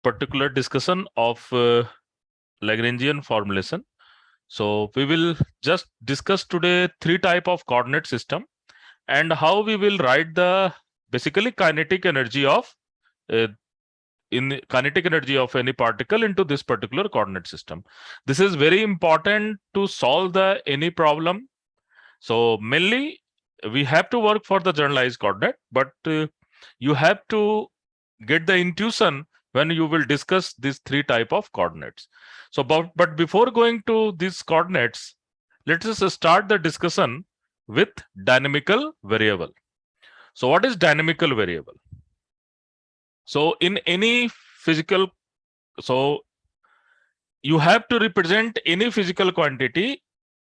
particular discussion of Lagrangian formulation. So we will just discuss today three type of coordinate system and how we will write the basically kinetic energy of any particle into this particular coordinate system. This is very important to solve the any problem. So mainly we have to work for the generalized coordinate, but you have to get the intuition when you will discuss these three type of coordinates. So but before going to these coordinates, let us start the discussion with dynamical variable. So what is dynamical variable? So in any physical, so you have to represent any physical quantity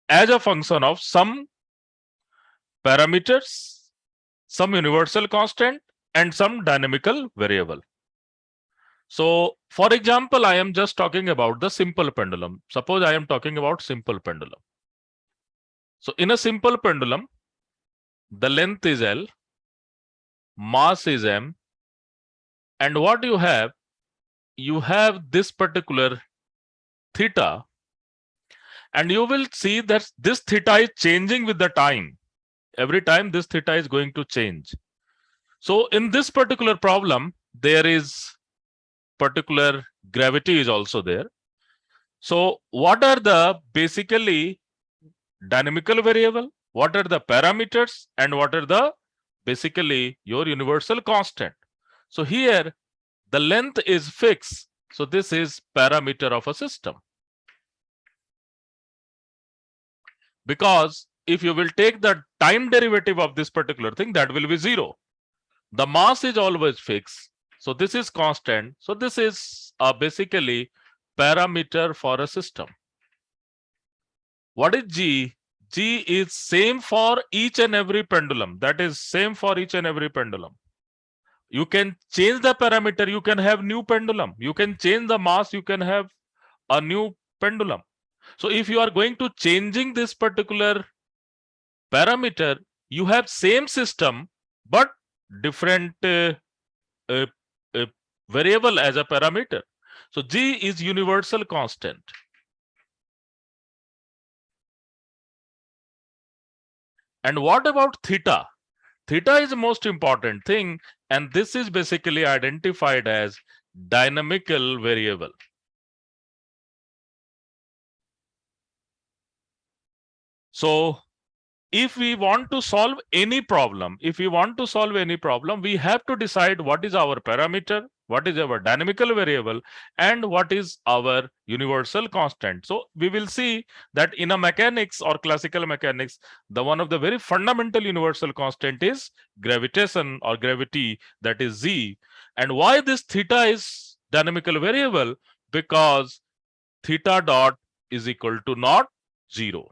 as a function of some parameters, some universal constant, and some dynamical variable. So for example, I am just talking about the simple pendulum. Suppose I am talking about simple pendulum. So in a simple pendulum, the length is L, mass is M, and what you have this particular theta, and you will see that this theta is changing with the time. Every time this theta is going to change. So in this particular problem, there is particular gravity is also there. So what are the basically dynamical variable? What are the parameters and what are the basically your universal constant? So here the length is fixed. So this is parameter of a system. Because if you will take the time derivative of this particular thing, that will be 0. The mass is always fixed. So this is constant. So this is basically parameter for a system. What is G? G is same for each and every pendulum. That is same for each and every pendulum. You can change the parameter. You can have new pendulum. You can change the mass. You can have a new pendulum. So if you are going to changing this particular parameter, you have same system, but different variable as a parameter. So G is universal constant. And what about theta? Theta is the most important thing, and this is basically identified as dynamical variable. So if we want to solve any problem, we have to decide what is our parameter, what is our dynamical variable, and what is our universal constant. So we will see that in a mechanics or classical mechanics, the one of the very fundamental universal constant is gravitation or gravity, that is Z. And why this theta is dynamical variable? Because theta dot is equal to not 0.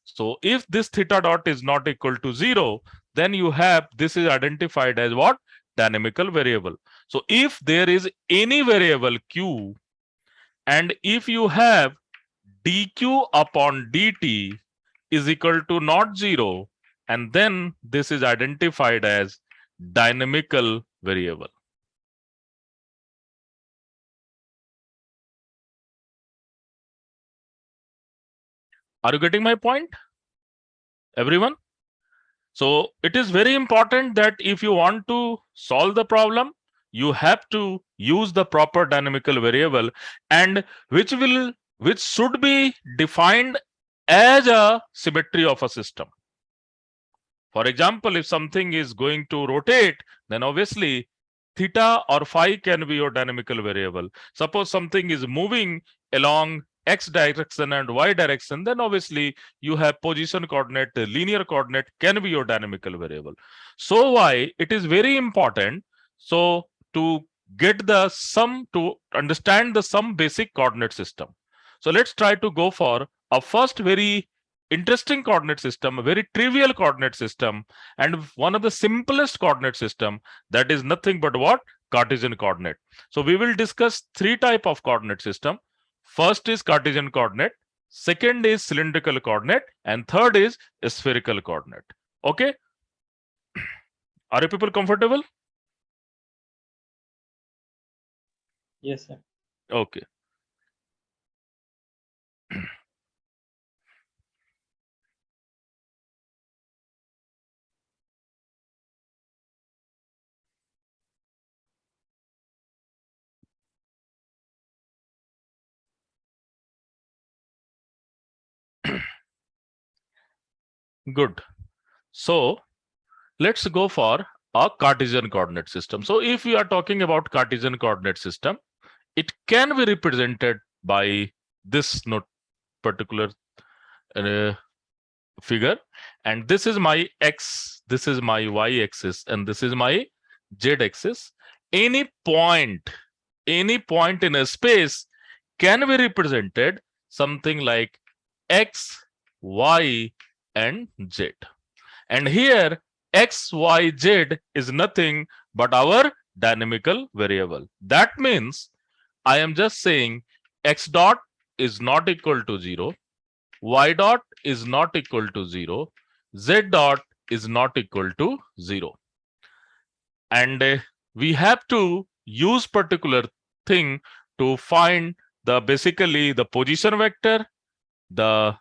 So if this theta dot is not equal to 0, then you have this is identified as what? Dynamical variable. So if there is any variable q, and if you have dq upon dt is equal to not 0, and then this is identified as dynamical variable. Are you getting my point, everyone? So it is very important that if you want to solve the problem, you have to use the proper dynamical variable, and which should be defined as a symmetry of a system. For example, if something is going to rotate, then obviously theta or phi can be your dynamical variable. Suppose something is moving along x direction and y direction, then obviously you have position coordinate, linear coordinate can be your dynamical variable. So why it is very important, so to get the sum, to understand the some basic coordinate system. So let's try to go for a first very interesting coordinate system, a very trivial coordinate system, and one of the simplest coordinate system, that is nothing but what? Cartesian coordinate. So we will discuss three type of coordinate system. First is Cartesian coordinate, second is cylindrical coordinate, and third is spherical coordinate. Okay? Are you people comfortable? Yes, sir. Okay. Good. So let's go for a Cartesian coordinate system. So if we are talking about Cartesian coordinate system, it can be represented by this note particular uh, figure, and this is my x, this is my y axis, and this is my z axis. Any point in a space can be represented something like x, y, and z. And here x, y, z is nothing but our dynamical variable. That means I am just saying x dot is not equal to 0, y dot is not equal to 0, z dot is not equal to 0. And we have to use particular thing to find the basically the position vector, the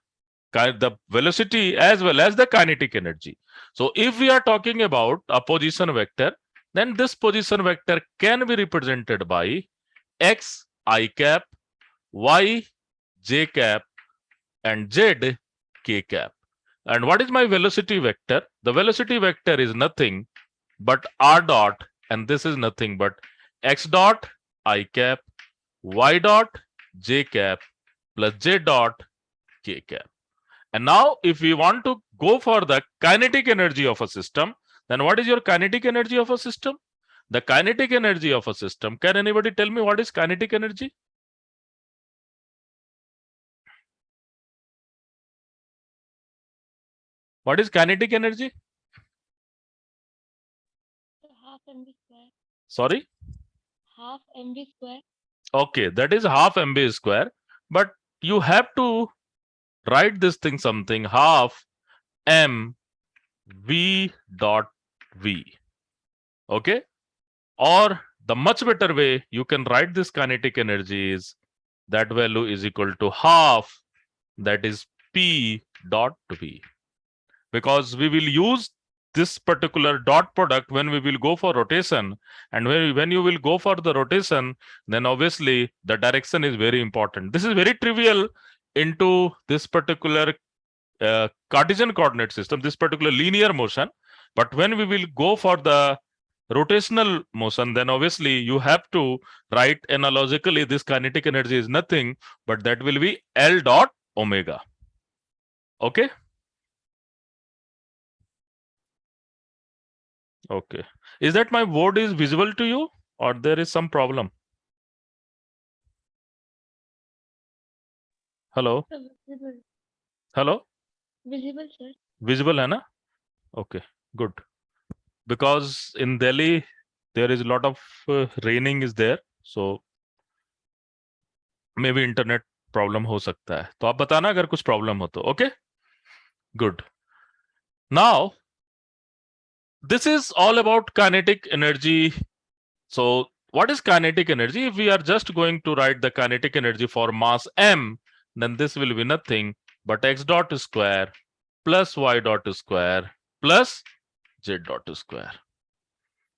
velocity, as well as the kinetic energy. So if we are talking about a position vector, then this position vector can be represented by x I cap, y j cap, and z k cap. And what is my velocity vector? The velocity vector is nothing but r dot, and this is nothing but x dot I cap, y dot j cap, plus z dot k cap. And now if we want to go for the kinetic energy of a system, then what is your kinetic energy of a system? The kinetic energy of a system, can anybody tell me what is kinetic energy? What is kinetic energy? Half mv square. Sorry? Half mv square. Okay, that is half mv square. But you have to write this thing something half m v dot v. Okay? Or the much better way you can write this kinetic energy is that value is equal to half, that is p dot v. Because we will use this particular dot product when we will go for rotation, and when you will go for the rotation, then obviously the direction is very important. This is very trivial into this particular Cartesian coordinate system, this particular linear motion. But when we will go for the rotational motion, then obviously you have to write analogically this kinetic energy is nothing but that will be L dot omega. Okay. Okay. Is that my board is visible to you, or there is some problem? Hello? Visible. Hello? Visible, sir. Visible hai na? Okay, good. Because in Delhi, there is a lot of raining is there. So maybe internet problem हो सकता है. तो आप बताना अगर कुछ problem हो तो. Okay? Good. Now, this is all about kinetic energy. So what is kinetic energy? If we are just going to write the kinetic energy for mass m, then this will be nothing but x dot square plus y dot square plus z dot square.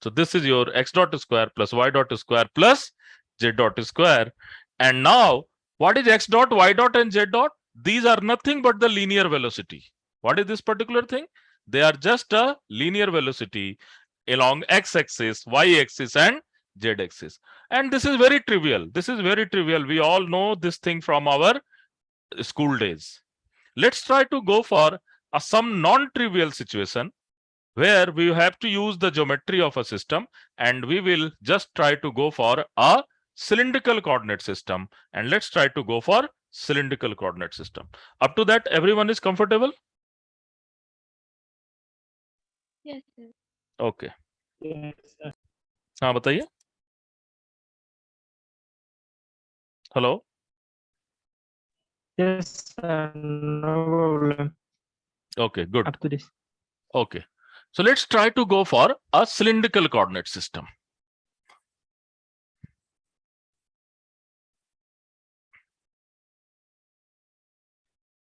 So this is your x dot square plus y dot square plus z dot square. And now what is x dot, y dot, and z dot? These are nothing but the linear velocity. What is this particular thing? They are just a linear velocity along x-axis, y-axis, and z-axis. And this is very trivial. This is very trivial. We all know this thing from our school days. Let's try to go for some non-trivial situation where we have to use the geometry of a system, and we will just try to go for a cylindrical coordinate system. And let's try to go for cylindrical coordinate system. Up to that, everyone is comfortable? Yes, sir. Okay. Yes, sir. हाँ बताइए. Hello. Yes, sir. No problem. Okay, good. Up to this. Okay. So let's try to go for a cylindrical coordinate system.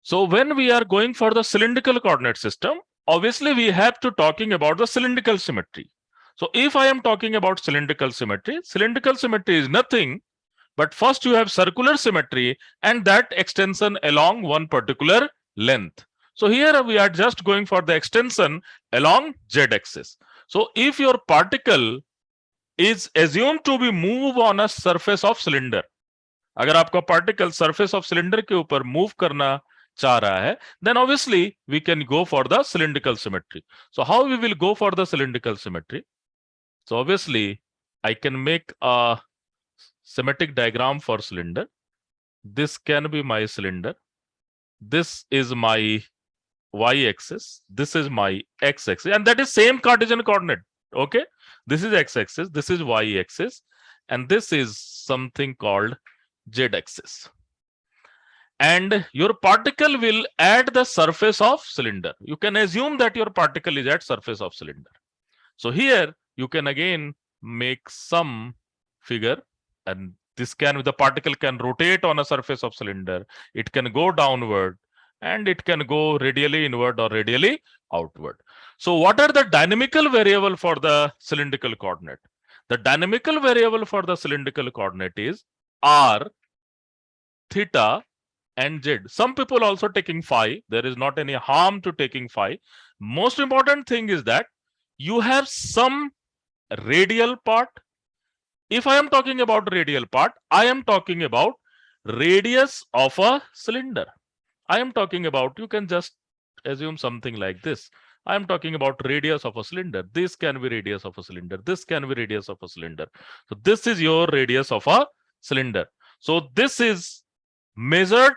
So when we are going for the cylindrical coordinate system, obviously we have to talking about the cylindrical symmetry. So if I am talking about cylindrical symmetry is nothing but first you have circular symmetry and that extension along one particular length. So here we are just going for the extension along z-axis. So if your particle is assumed to be move on a surface of cylinder, अगर आपका particle surface of cylinder के ऊपर move करना चाह रहा है, then obviously we can go for the cylindrical symmetry. So how we will go for the cylindrical symmetry? So obviously I can make a schematic diagram for cylinder. This can be my cylinder. This is my y-axis. This is my x-axis, and that is same Cartesian coordinate. Okay, this is x-axis. This is y-axis, and this is something called z-axis. And your particle will at the surface of cylinder. You can assume that your particle is at surface of cylinder. So here you can again make some figure, and this can the particle can rotate on a surface of cylinder. It can go downward and it can go radially inward or radially outward. So what are the dynamical variable for the cylindrical coordinate? The dynamical variable for the cylindrical coordinate is r, theta, and z. Some people also taking phi. There is not any harm to taking phi. Most important thing is that you have some radial part. If I am talking about radial part, I am talking about radius of a cylinder. I am talking about, you can just assume something like this. I am talking about radius of a cylinder. This can be radius of a cylinder. This can be radius of a cylinder. So this is your radius of a cylinder. So this is measured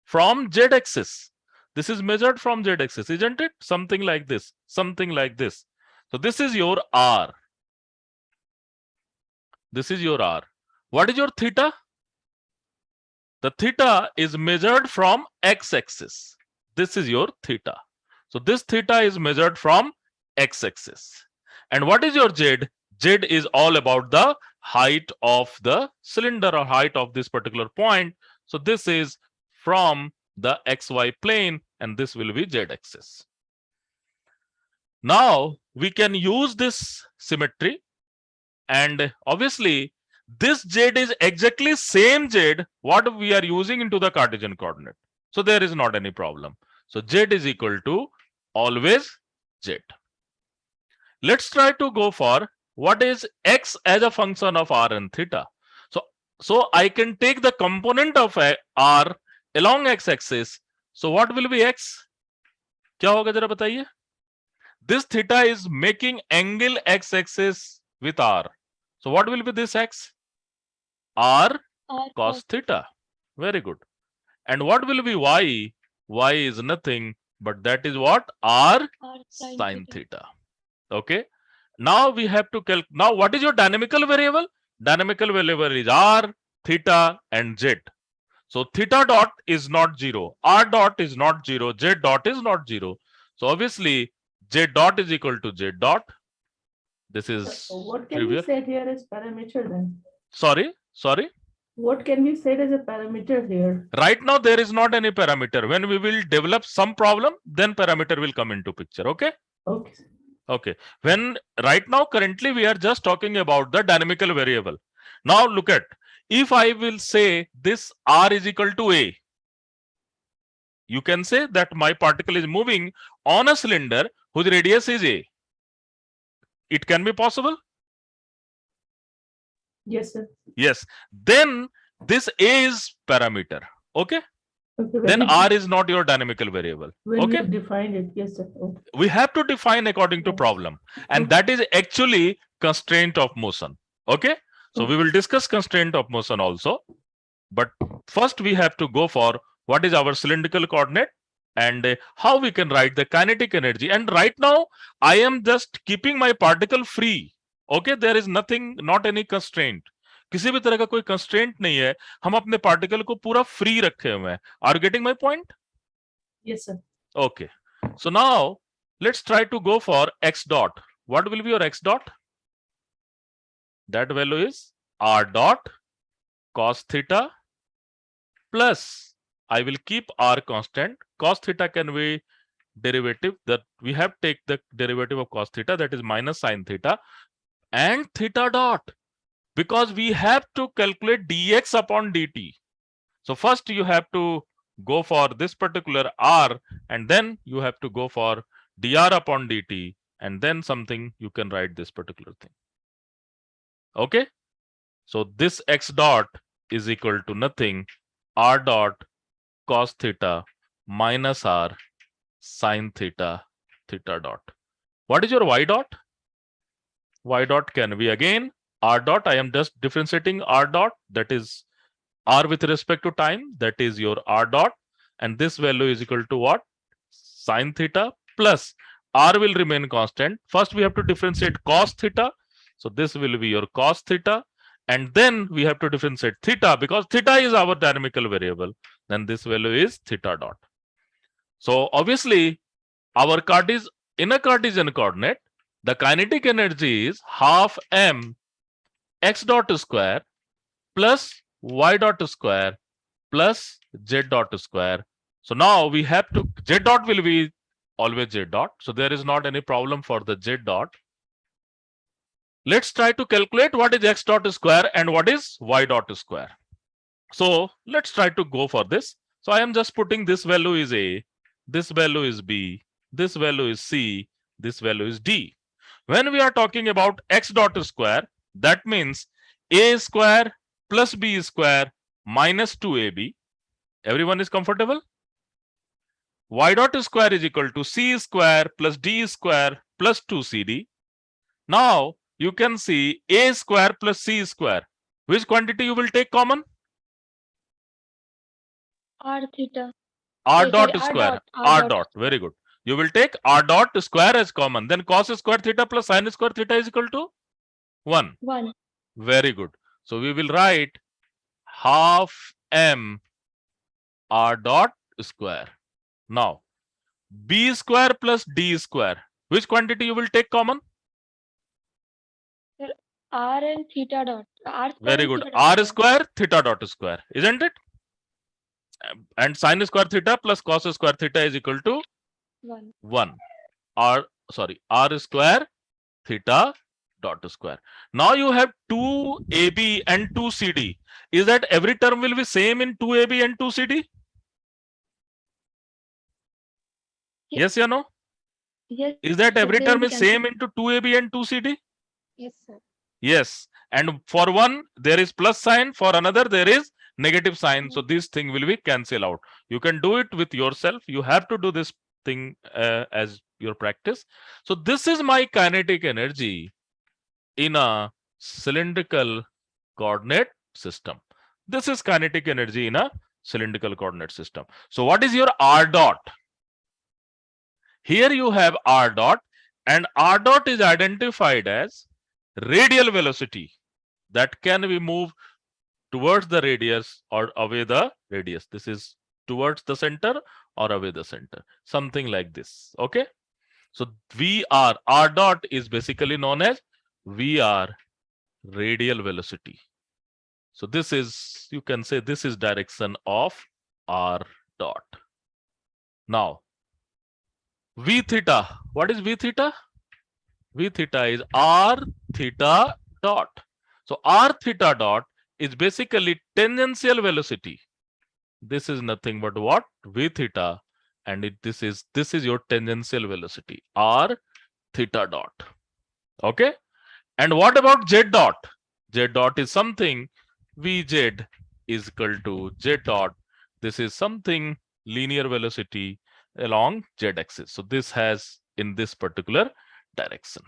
from z-axis. This is measured from z-axis, isn't it? Something like this. Something like this. So this is your r. This is your r. What is your theta? The theta is measured from x-axis. This is your theta. So this theta is measured from x-axis. And what is your z? Z is all about the height of the cylinder or height of this particular point. So this is from the xy plane, and this will be z-axis. Now we can use this symmetry, and obviously this z is exactly same z what we are using into the Cartesian coordinate. So there is not any problem. So z is equal to always z. Let's try to go for what is x as a function of r and theta. So I can take the component of r along x-axis. So what will be x? क्या होगा जरा बताइए? This theta is making angle x-axis with r. So what will be this x? R cos theta. Very good. And what will be y? Y is nothing but that is what? R sin theta. Okay. Now we have to calculate. Now what is your dynamical variable? Dynamical variable is r, theta, and z. So theta dot is not 0. R dot is not 0. Z dot is not 0. So obviously z dot is equal to z dot. This is So what can trivial. be said here as parameter then? Sorry. What can be said as a parameter here? Right now there is not any parameter. When we will develop some problem, then parameter will come into picture. Okay. Okay. Okay. When right now currently we are just talking about the dynamical variable. Now look at, if I will say this r is equal to a, you can say that my particle is moving on a cylinder whose radius is a. It can be possible. Yes, sir. Yes. Then this a is parameter. Okay. Okay, Then r is not your dynamical variable. when Okay. we defined it, yes, sir. Okay. We have to define according to Yes. problem, and that is actually constraint of motion. Okay. So we will discuss constraint of motion also, but first we have to go for what is our cylindrical coordinate and how we can write the kinetic energy. And right now I am just keeping my particle free. Okay, there is nothing, not any constraint. किसी भी तरह का कोई constraint नहीं है. हम अपने particle को पूरा free रखे हुए हैं. Are you getting my point? Yes, sir. Okay. So now let's try to go for x dot. What will be your x dot? That value is r dot cos theta plus I will keep r constant. Cos theta can be derivative, that we have take the derivative of cos theta, that is minus sin theta, and theta dot, because we have to calculate dx upon dt. So first you have to go for this particular r, and then you have to go for dr upon dt, and then something you can write this particular thing. Okay, so this x dot is equal to nothing, r dot cos theta minus r sin theta, theta dot. What is your y dot? Y dot can be again r dot. I am just differentiating r dot, that is r with respect to time, that is your r dot, and this value is equal to what? Sin theta plus r will remain constant. First we have to differentiate cos theta, so this will be your cos theta, and then we have to differentiate theta because theta is our dynamical variable, then this value is theta dot. So obviously our in a Cartesian coordinate, the kinetic energy is half m x dot square plus y dot square plus z dot square. So now we have to, z dot will be always z dot, so there is not any problem for the z dot. Let's try to calculate what is x dot square and what is y dot square. So let's try to go for this. So I am just putting this value is a, this value is b, this value is c, this value is d. When we are talking about x dot square, that means a square plus b square minus 2ab. Everyone is comfortable? Y dot square is equal to c square plus d square plus 2cd. Now you can see a square plus c square. Which quantity you will take common? R theta. R Oh, dot sorry, R square. dot, R R dot. dot. Very good. You will take r dot square as common. Then cos square theta plus sin square theta is equal to 1. 1. Very good. So we will write half m r dot square. Now b square plus d square. Which quantity you will take common? R and theta dot. R square Very and good. theta dot R square theta dot square, isn't it? And sin square theta plus cos square theta is equal to 1. 1. R square theta dot square. Now you have 2ab and 2cd. Is that every term will be same in 2ab and 2cd? Yes or no? Yes. Is that So every they term will is cancel. same into 2ab and 2cd? Yes, sir. Yes. And for one there is plus sign, for another there is negative sign. So this thing will be cancel out. You can do it with yourself. You have to do this thing as your practice. So this is my kinetic energy in a cylindrical coordinate system. This is kinetic energy in a cylindrical coordinate system. So what is your r dot? Here you have r dot, and r dot is identified as radial velocity that can be moved towards the radius or away the radius. This is towards the center or away the center, something like this. Okay, so r dot is basically known as VR, radial velocity. So this is, you can say this is direction of r dot. Now v theta, what is v theta? V theta is r theta dot. So r theta dot is basically tangential velocity. This is nothing but what? V theta, and this is your tangential velocity, r theta dot. Okay, and what about z dot? Z dot is something, Vz is equal to z dot. This is something linear velocity along z axis. So this has in this particular direction.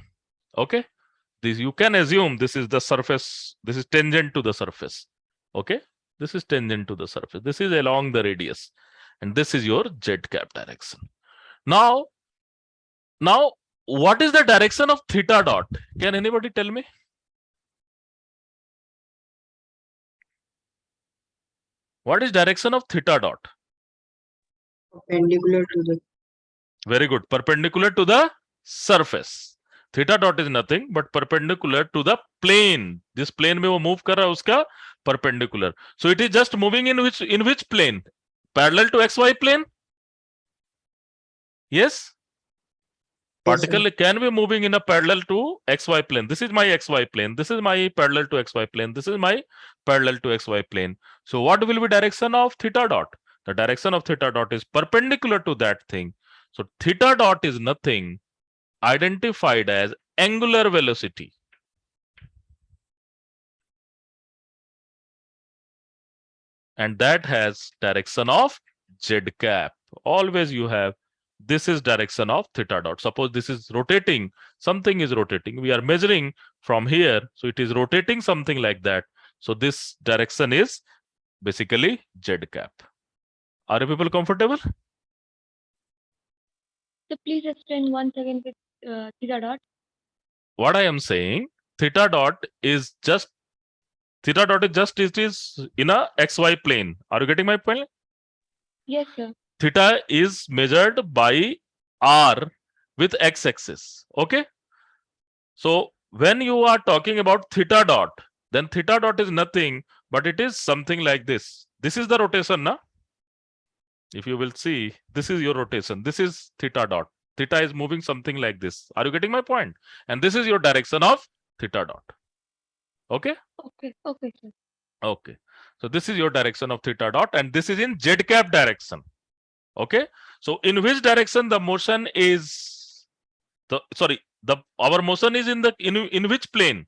Okay, this you can assume this is the surface, this is tangent to the surface. Okay, this is tangent to the surface, this is along the radius, and this is your z cap direction. Now what is the direction of theta dot? Can anybody tell me? What is direction of theta dot? Perpendicular to the Very good, perpendicular to the surface. Theta dot is nothing but perpendicular to the plane. This plane में वो move कर रहा है उसका perpendicular. So it is just moving in which plane? parallel to xy plane? Yes? Particle can be moving in a parallel to xy plane. This is my xy plane. This is my parallel to xy plane. This is my parallel to xy plane. So what will be direction of theta dot? The direction of theta dot is perpendicular to that thing. So theta dot is nothing identified as angular velocity. And that has direction of z cap. Always you have, this is direction of theta dot. Suppose this is rotating, something is rotating. We are measuring from here. So it is rotating something like that. So this direction is basically z cap. Are you people comfortable? So please explain once again with theta dot. What I am saying, theta dot is just it is in a xy plane. Are you getting my point? Yes, sir. Theta is measured by r with x-axis. Okay. So when you are talking about theta dot, then theta dot is nothing but it is something like this. This is the rotation, na? If you will see, this is your rotation. This is theta dot. Theta is moving something like this. Are you getting my point? And this is your direction of theta dot. Okay. Okay. Okay, sir. Okay. So this is your direction of theta dot, and this is in z cap direction. Okay. So in which direction the motion is our motion is in which plane?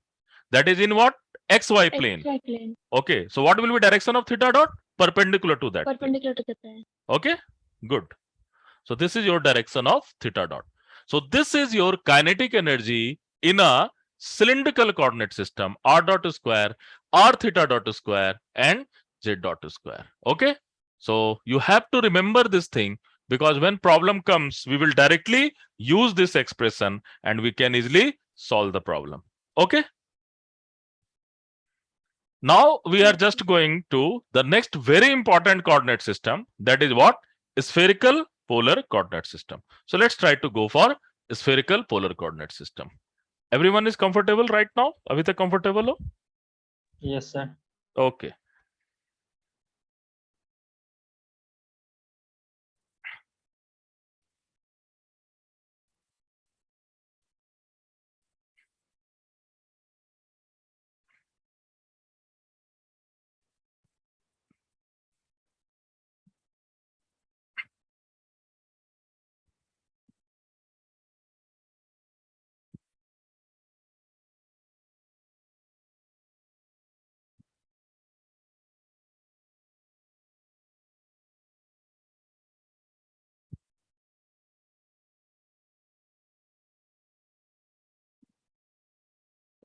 That is in what? XY plane. XY plane. Okay. So what will be direction of theta dot? Perpendicular to that plane. Perpendicular to the plane. Okay. Good. So this is your direction of theta dot. So this is your kinetic energy in a cylindrical coordinate system, r dot square, r theta dot square, and z dot square. Okay. So you have to remember this thing, because when problem comes, we will directly use this expression and we can easily solve the problem. Okay. Now we are just going to the next very important coordinate system. That is what? Spherical polar coordinate system. So let's try to go for spherical polar coordinate system. Everyone is comfortable right now? Abhi tak comfortable ho? Yes, sir. Okay.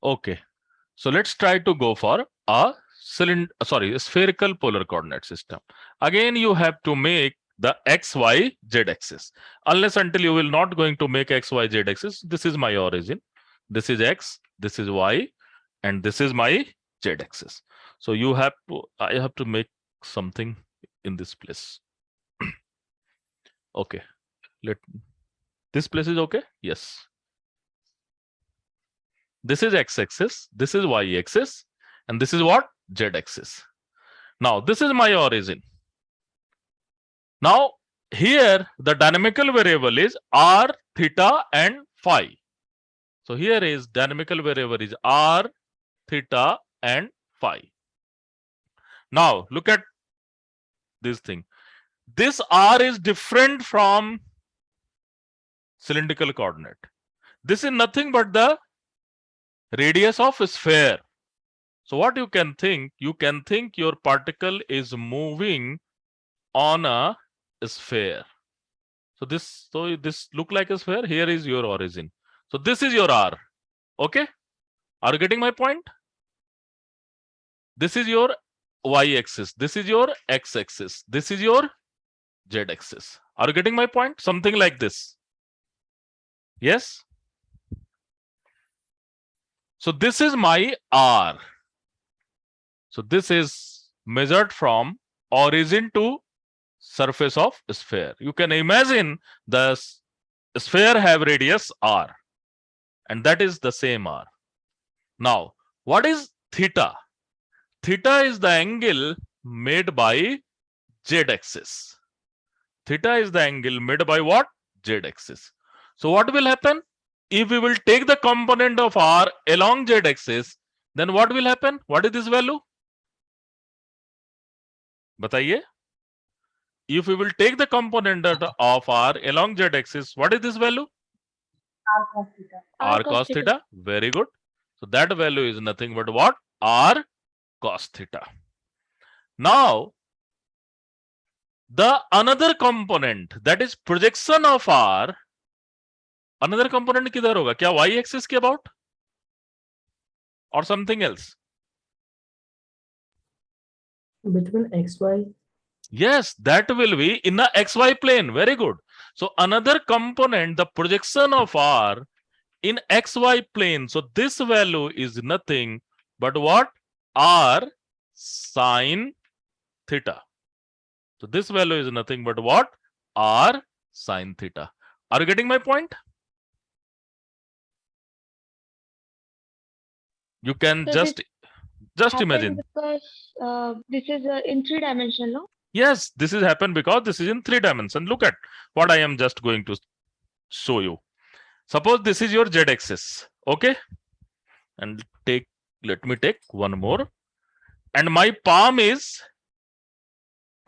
Okay. So let's try to go for a spherical polar coordinate system. Again, you have to make the x, y, z axis. Unless until you will not going to make x, y, z axis, this is my origin. This is x, this is y, and this is my z axis. So you have to, I have to make something in this place. Okay. This place is okay? Yes. This is x-axis, this is y-axis, and this is what? Z-axis. Now, this is my origin. Now, here the dynamical variable is r, theta, and phi. So here is dynamical variable is r, theta, and phi. Now, look at this thing. This r is different from cylindrical coordinate. This is nothing but the radius of a sphere. So what you can think? You can think your particle is moving on a sphere. So this look like a sphere. Here is your origin. So this is your r. Okay. Are you getting my point? This is your y-axis. This is your x-axis. This is your z-axis. Are you getting my point? Something like this. Yes. So this is my r. So this is measured from origin to surface of sphere. You can imagine the sphere have radius r, and that is the same r. Now, what is theta? Theta is the angle made by z-axis. Theta is the angle made by what? Z-axis. So what will happen? If we will take the component of r along z-axis, then what will happen? What is this value? Bataiye. If we will take the component of r along z-axis, what is this value? R cos theta. R cos theta. Very good. So that value is nothing but what? R cos theta. Now, the another component, that is projection of r, another component किधर होगा? क्या y axis के about? Or something else? Between xy. Yes, that will be in the xy plane. Very good. So another component, the projection of r in xy plane. So this value is nothing but what? R sine theta. So this value is nothing but what? R sine theta. Are you getting my point? You can So just imagine. Because this is in 3-dimensional, no? Yes, this is happened because this is in 3 dimensions. Look at what I am just going to show you. Suppose this is your z-axis, okay? And let me take one more. And my palm is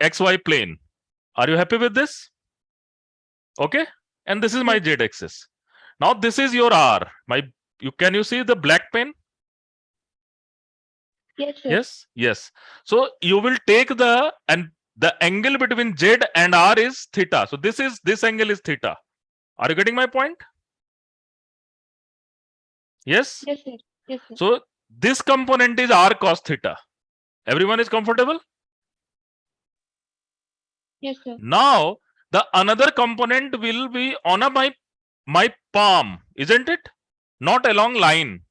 xy plane. Are you happy with this? Okay? And this is my z-axis. Now this is your r. Can you see the black pen? Yes, sir. Yes, yes. So you will take the angle between z and r is theta. So this angle is theta. Are you getting my point? Yes? Yes, sir. Yes, sir. So this component is r cos theta. Everyone is comfortable? Yes, sir. Now the another component will be on my palm, isn't it? Not along line.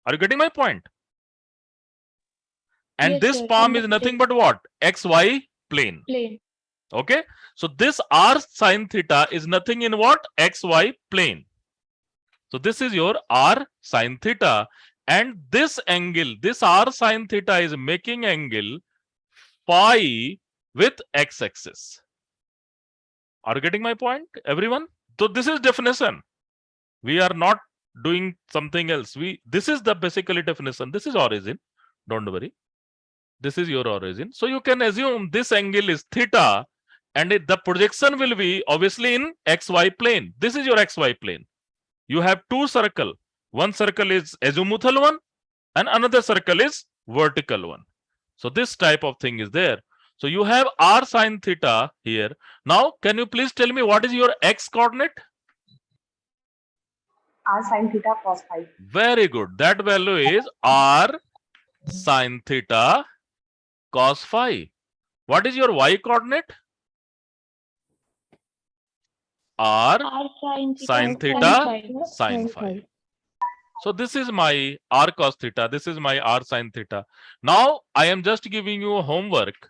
Are you getting my point? And Yes, this sir. palm On is the nothing but what? XY plane. plane. Okay. So this r sine theta is nothing in what? XY plane. So this is your r sine theta. And this angle, this r sine theta is making angle phi with x-axis. Are you getting my point, everyone? So this is definition. We are not doing something else. This is the basically definition. This is origin. Don't worry. This is your origin. So you can assume this angle is theta, and the projection will be obviously in xy plane. This is your xy plane. You have two circles. One circle is azimuthal one, and another circle is vertical one. So this type of thing is there. So you have r sine theta here. Now, can you please tell me what is your x coordinate? R sin theta cos phi. Very good. That value is r sine theta cos phi. What is your y coordinate? R R sine sine theta theta sine phi. So this is my r cos theta. This is my r sine theta. Now I am just giving you homework.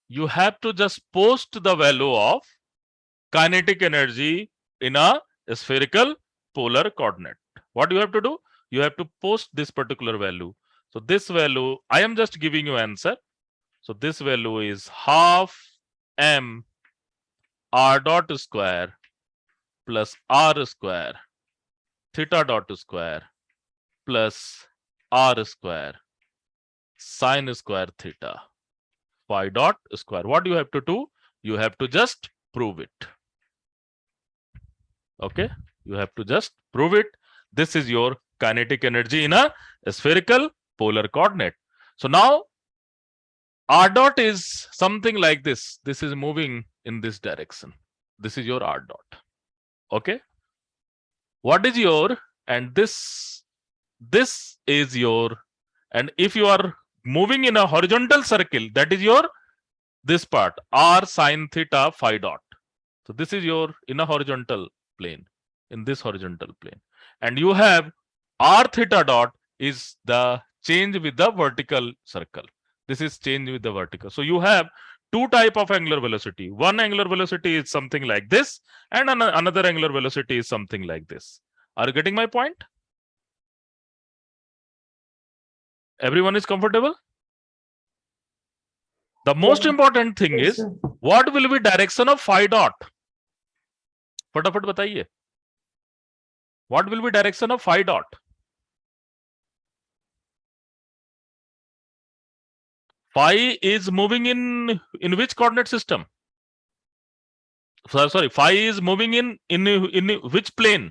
You have to just post the value of kinetic energy in a spherical polar coordinate. What do you have to do? You have to post this particular value. So this value, I am just giving you answer. So this value is half m r dot square plus r square theta dot square plus r square sine square theta phi dot square. What you have to do? You have to just prove it. Okay, you have to just prove it. This is your kinetic energy in a spherical polar coordinate. So now r dot is something like this. This is moving in this direction. This is your r dot. Okay. What is your, and this is your, and if you are moving in a horizontal circle, that is your this part r sine theta phi dot. So this is your in a horizontal plane, in this horizontal plane, and you have r theta dot is the change with the vertical circle. This is change with the vertical. So you have two type of angular velocity. One angular velocity is something like this, and another angular velocity is something like this. Are you getting my point? Everyone is comfortable? The most important thing Yes, is sir. what will be direction of phi dot? फटाफट बताइए. What will be direction of phi dot? Phi is moving in which coordinate system? Sorry, phi is moving in which plane?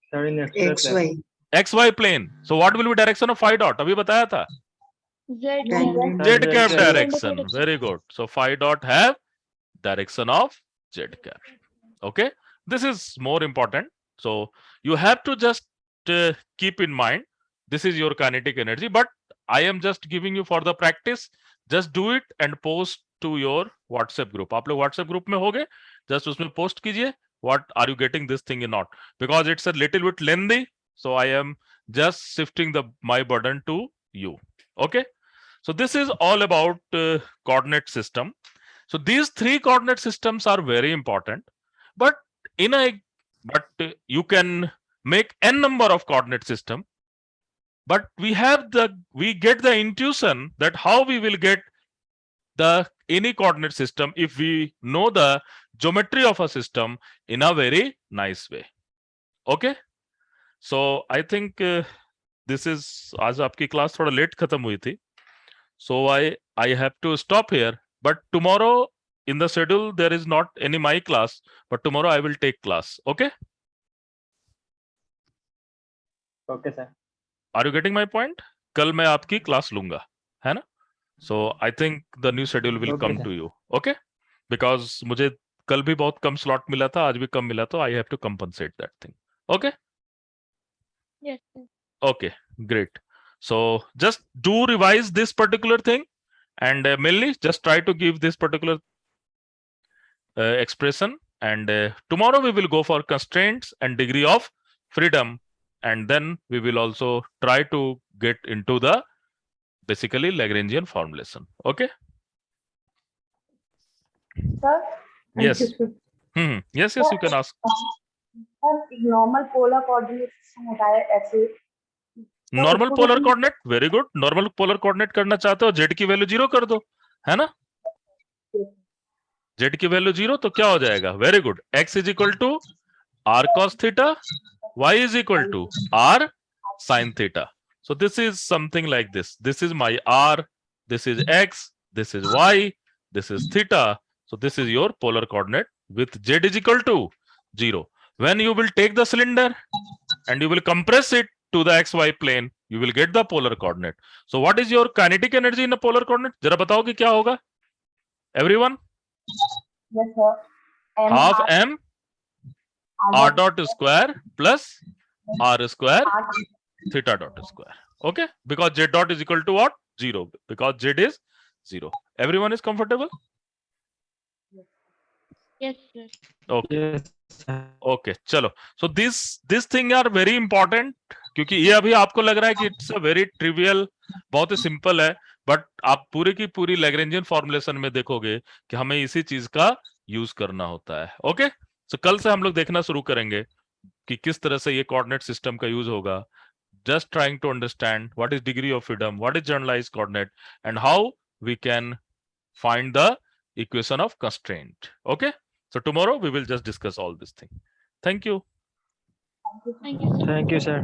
Sir, in extra class. XY plane. So what will be direction of phi dot? अभी बताया था. Z Sir, Z cap Z direction. Very good. So phi dot have direction of Z cap. Okay. This is more important. So you have to just keep in mind this is your kinetic energy, but I am just giving you for the practice. Just do it and post to your WhatsApp group. आप लोग WhatsApp group में होगे, just उसमें post कीजिए. What are you getting this thing or not? Because it's a little bit lengthy, so I am just shifting my burden to you. Okay. So this is all about coordinate system. So these three coordinate systems are very important, but you can make n number of coordinate system, but we get the intuition that how we will get any coordinate system if we know the geometry of a system in a very nice way. Okay. So I think this is आज आपकी class थोड़ा late खत्म हुई थी. So I have to stop here. But tomorrow in the schedule there is not any my class. But tomorrow I will take class. Okay. Okay, sir. Are you getting my point? कल मैं आपकी class लूंगा, है ना? So I think the new schedule will Okay, come sir. to you. Okay. Because मुझे कल भी बहुत कम slot मिला था, आज भी कम मिला तो I have to compensate that thing. Okay. Yes, sir. Okay. Great. So just do revise this particular thing, and mainly just try to give this particular expression. And tomorrow we will go for constraints and degree of freedom, and then we will also try to get into the basically Lagrangian formulation. Okay. Sir, Thank Yes. you, sir. Yes. You can ask. sir, normal polar coordinate system होता है ऐसे. Normal उसको polar भी- coordinate. Very good. Normal polar coordinate करना चाहते हो, Z की value 0 कर दो, है ना? जेड की वैल्यू 0 तो क्या हो जाएगा? Very good. X is equal to r cos theta, y is equal to r sine theta. So this is something like this. This is my r, this is x, this is y, this is theta. So this is your polar coordinate with z is equal to 0. When you will take the cylinder and you will compress it to the xy plane, you will get the polar coordinate. So what is your kinetic energy in a polar coordinate? जरा बताओ कि क्या होगा? Everyone? Yes, sir. M Half R- m r dot square plus r square R- theta dot square. Okay, because z dot is equal to what? 0, because z is 0. Everyone is comfortable? Yes, sir. Okay. Yes, sir. Okay, चलो. So this thing are very important, क्योंकि ये अभी आपको लग रहा है कि it's a very trivial, बहुत ही सिंपल है, बट आप पूरी की पूरी लैग्रेंजियन फॉर्मुलेशन में देखोगे कि हमें इसी चीज का यूज करना होता है. ओके. सो कल से हम लोग देखना शुरू करेंगे कि किस तरह से ये कोऑर्डिनेट सिस्टम का यूज होगा. Just trying to understand what is degree of freedom, what is generalized coordinate, and how we can find the equation of constraint. Okay. So tomorrow we will just discuss all this thing. Thank you. Thank you, sir. Thank you, sir.